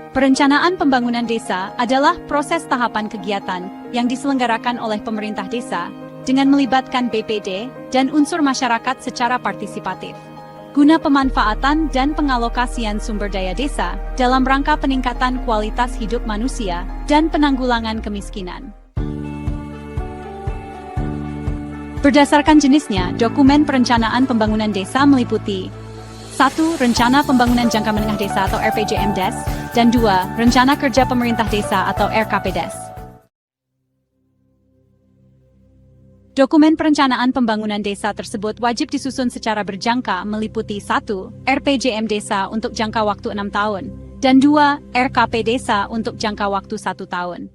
Perencanaan pembangunan desa adalah proses tahapan kegiatan yang diselenggarakan oleh pemerintah desa dengan melibatkan BPD dan unsur masyarakat secara partisipatif, guna pemanfaatan dan pengalokasian sumber daya desa dalam rangka peningkatan kualitas hidup manusia dan penanggulangan kemiskinan. Berdasarkan jenisnya, dokumen perencanaan pembangunan desa meliputi 1. Rencana Pembangunan Jangka Menengah Desa atau RPJMDes, dan 2. Rencana Kerja Pemerintah Desa atau RKPDes. Dokumen perencanaan pembangunan desa tersebut wajib disusun secara berjangka meliputi 1. RPJM Desa untuk jangka waktu 6 tahun, dan 2. RKP Desa untuk jangka waktu 1 tahun.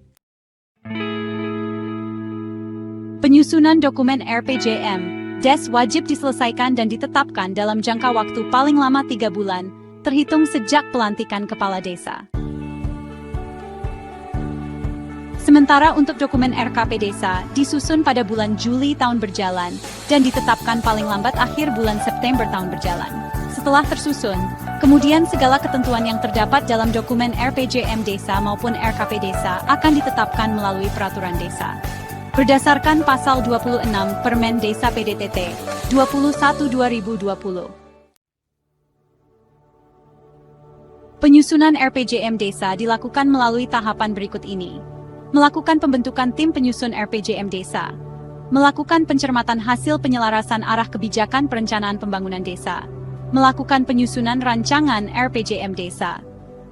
Penyusunan dokumen RPJM Des wajib diselesaikan dan ditetapkan dalam jangka waktu paling lama 3 bulan, terhitung sejak pelantikan kepala desa. Sementara untuk dokumen RKP Desa disusun pada bulan Juli tahun berjalan dan ditetapkan paling lambat akhir bulan September tahun berjalan. Setelah tersusun, kemudian segala ketentuan yang terdapat dalam dokumen RPJM Desa maupun RKP Desa akan ditetapkan melalui peraturan desa. Berdasarkan Pasal 26 Permen Desa PDTT 21/2020. Penyusunan RPJM Desa dilakukan melalui tahapan berikut ini. Melakukan pembentukan tim penyusun RPJM Desa. Melakukan pencermatan hasil penyelarasan arah kebijakan perencanaan pembangunan desa. Melakukan penyusunan rancangan RPJM Desa.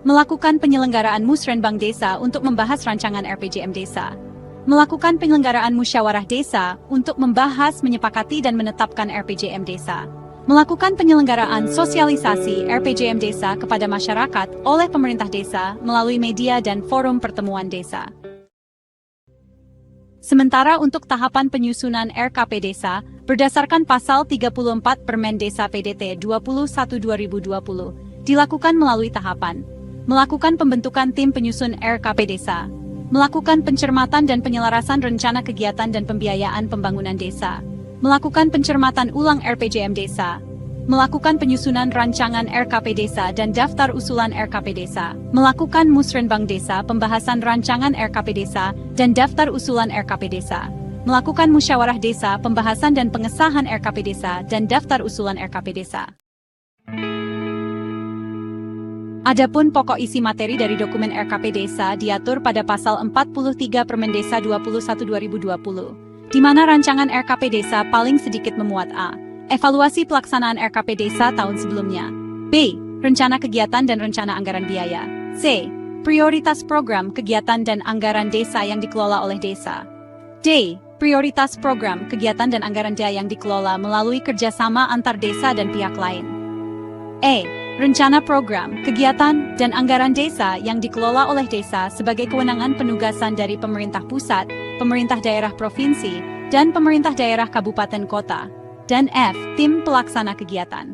Melakukan penyelenggaraan musrenbang desa untuk membahas rancangan RPJM Desa. Melakukan penyelenggaraan musyawarah desa untuk membahas, menyepakati dan menetapkan RPJM Desa. Melakukan penyelenggaraan sosialisasi RPJM Desa kepada masyarakat oleh pemerintah desa melalui media dan forum pertemuan desa. Sementara untuk tahapan penyusunan RKP Desa, berdasarkan Pasal 34 Permen Desa PDT 21/2020, dilakukan melalui tahapan. Melakukan pembentukan tim penyusun RKP Desa. Melakukan pencermatan dan penyelarasan rencana kegiatan dan pembiayaan pembangunan desa, melakukan pencermatan ulang RPJM Desa, melakukan penyusunan rancangan RKP Desa dan daftar usulan RKP Desa, melakukan musrenbang desa, pembahasan rancangan RKP Desa dan daftar usulan RKP Desa, melakukan musyawarah desa, pembahasan dan pengesahan RKP Desa dan daftar usulan RKP Desa. Adapun pokok isi materi dari dokumen RKP Desa diatur pada Pasal 43 Permen Desa 21/2020, di mana rancangan RKP Desa paling sedikit memuat A. Evaluasi pelaksanaan RKP Desa tahun sebelumnya. B. Rencana kegiatan dan rencana anggaran biaya. C. Prioritas program, kegiatan dan anggaran desa yang dikelola oleh desa. D. Prioritas program, kegiatan dan anggaran desa yang dikelola melalui kerjasama antar desa dan pihak lain. E. Rencana program, kegiatan, dan anggaran desa yang dikelola oleh desa sebagai kewenangan penugasan dari pemerintah pusat, pemerintah daerah provinsi, dan pemerintah daerah kabupaten kota. Dan F. Tim pelaksana kegiatan.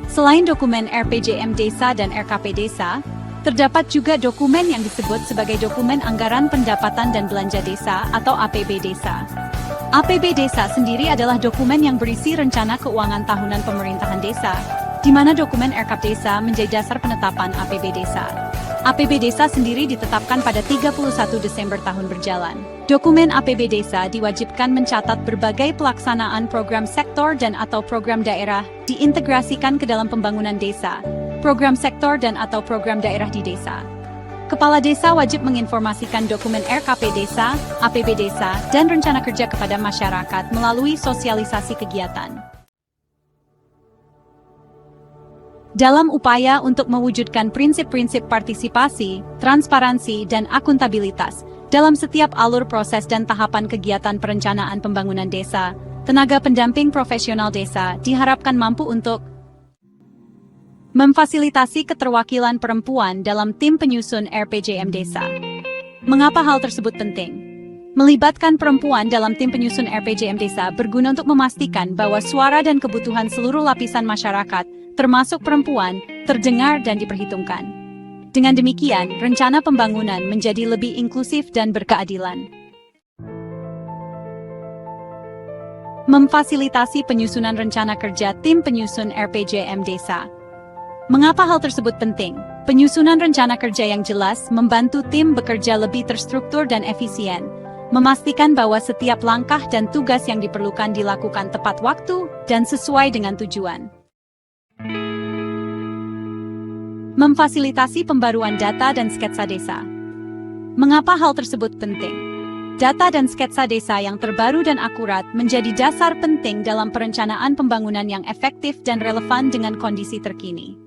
Selain dokumen RPJM Desa dan RKP Desa, terdapat juga dokumen yang disebut sebagai dokumen anggaran pendapatan dan belanja desa atau APB Desa. APB Desa sendiri adalah dokumen yang berisi rencana keuangan tahunan pemerintahan desa, di mana dokumen RKP Desa menjadi dasar penetapan APB Desa. APB Desa sendiri ditetapkan pada 31 Desember tahun berjalan. Dokumen APB Desa diwajibkan mencatat berbagai pelaksanaan program sektor dan atau program daerah diintegrasikan ke dalam pembangunan desa, program sektor dan atau program daerah di desa. Kepala desa wajib menginformasikan dokumen RKP Desa, APB Desa, dan rencana kerja kepada masyarakat melalui sosialisasi kegiatan. Dalam upaya untuk mewujudkan prinsip-prinsip partisipasi, transparansi, dan akuntabilitas dalam setiap alur proses dan tahapan kegiatan perencanaan pembangunan desa, tenaga pendamping profesional desa diharapkan mampu untuk memfasilitasi keterwakilan perempuan dalam tim penyusun RPJM Desa. Mengapa hal tersebut penting? Melibatkan perempuan dalam tim penyusun RPJM Desa berguna untuk memastikan bahwa suara dan kebutuhan seluruh lapisan masyarakat, termasuk perempuan, terdengar dan diperhitungkan. Dengan demikian, rencana pembangunan menjadi lebih inklusif dan berkeadilan. Memfasilitasi penyusunan rencana kerja tim penyusun RPJM Desa. Mengapa hal tersebut penting? Penyusunan rencana kerja yang jelas membantu tim bekerja lebih terstruktur dan efisien, memastikan bahwa setiap langkah dan tugas yang diperlukan dilakukan tepat waktu dan sesuai dengan tujuan. Memfasilitasi pembaruan data dan sketsa desa. Mengapa hal tersebut penting? Data dan sketsa desa yang terbaru dan akurat menjadi dasar penting dalam perencanaan pembangunan yang efektif dan relevan dengan kondisi terkini.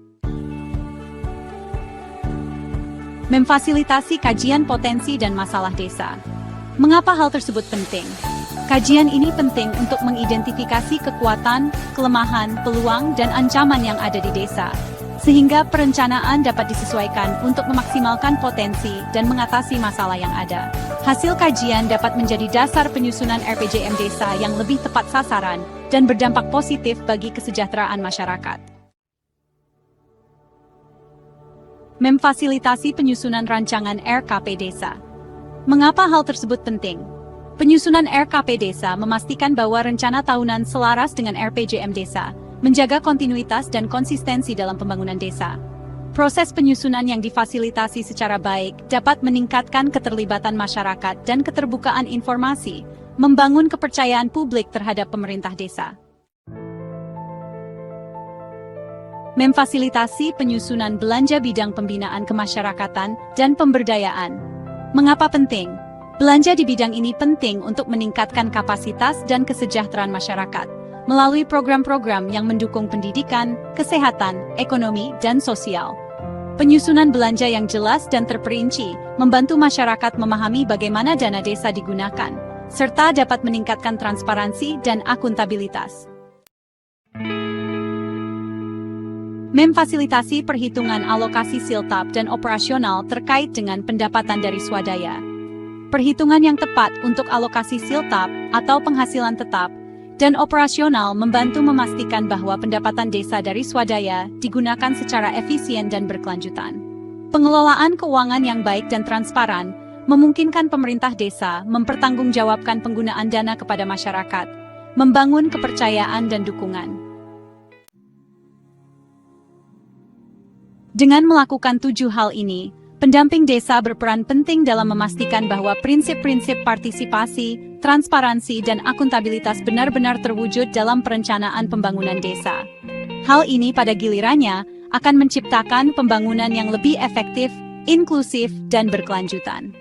Memfasilitasi kajian potensi dan masalah desa. Mengapa hal tersebut penting? Kajian ini penting untuk mengidentifikasi kekuatan, kelemahan, peluang, dan ancaman yang ada di desa, sehingga perencanaan dapat disesuaikan untuk memaksimalkan potensi dan mengatasi masalah yang ada. Hasil kajian dapat menjadi dasar penyusunan RPJM desa yang lebih tepat sasaran dan berdampak positif bagi kesejahteraan masyarakat. Memfasilitasi penyusunan rancangan RKP desa. Mengapa hal tersebut penting? Penyusunan RKP desa memastikan bahwa rencana tahunan selaras dengan RPJM desa, menjaga kontinuitas dan konsistensi dalam pembangunan desa. Proses penyusunan yang difasilitasi secara baik dapat meningkatkan keterlibatan masyarakat dan keterbukaan informasi, membangun kepercayaan publik terhadap pemerintah desa. Memfasilitasi penyusunan belanja bidang pembinaan kemasyarakatan dan pemberdayaan. Mengapa penting? Belanja di bidang ini penting untuk meningkatkan kapasitas dan kesejahteraan masyarakat melalui program-program yang mendukung pendidikan, kesehatan, ekonomi, dan sosial. Penyusunan belanja yang jelas dan terperinci membantu masyarakat memahami bagaimana dana desa digunakan, serta dapat meningkatkan transparansi dan akuntabilitas. Memfasilitasi perhitungan alokasi siltap dan operasional terkait dengan pendapatan dari swadaya. Perhitungan yang tepat untuk alokasi siltap atau penghasilan tetap dan operasional membantu memastikan bahwa pendapatan desa dari swadaya digunakan secara efisien dan berkelanjutan. Pengelolaan keuangan yang baik dan transparan memungkinkan pemerintah desa mempertanggungjawabkan penggunaan dana kepada masyarakat, membangun kepercayaan dan dukungan. Dengan melakukan 7 hal ini, pendamping desa berperan penting dalam memastikan bahwa prinsip-prinsip partisipasi, transparansi, dan akuntabilitas benar-benar terwujud dalam perencanaan pembangunan desa. Hal ini pada gilirannya akan menciptakan pembangunan yang lebih efektif, inklusif, dan berkelanjutan.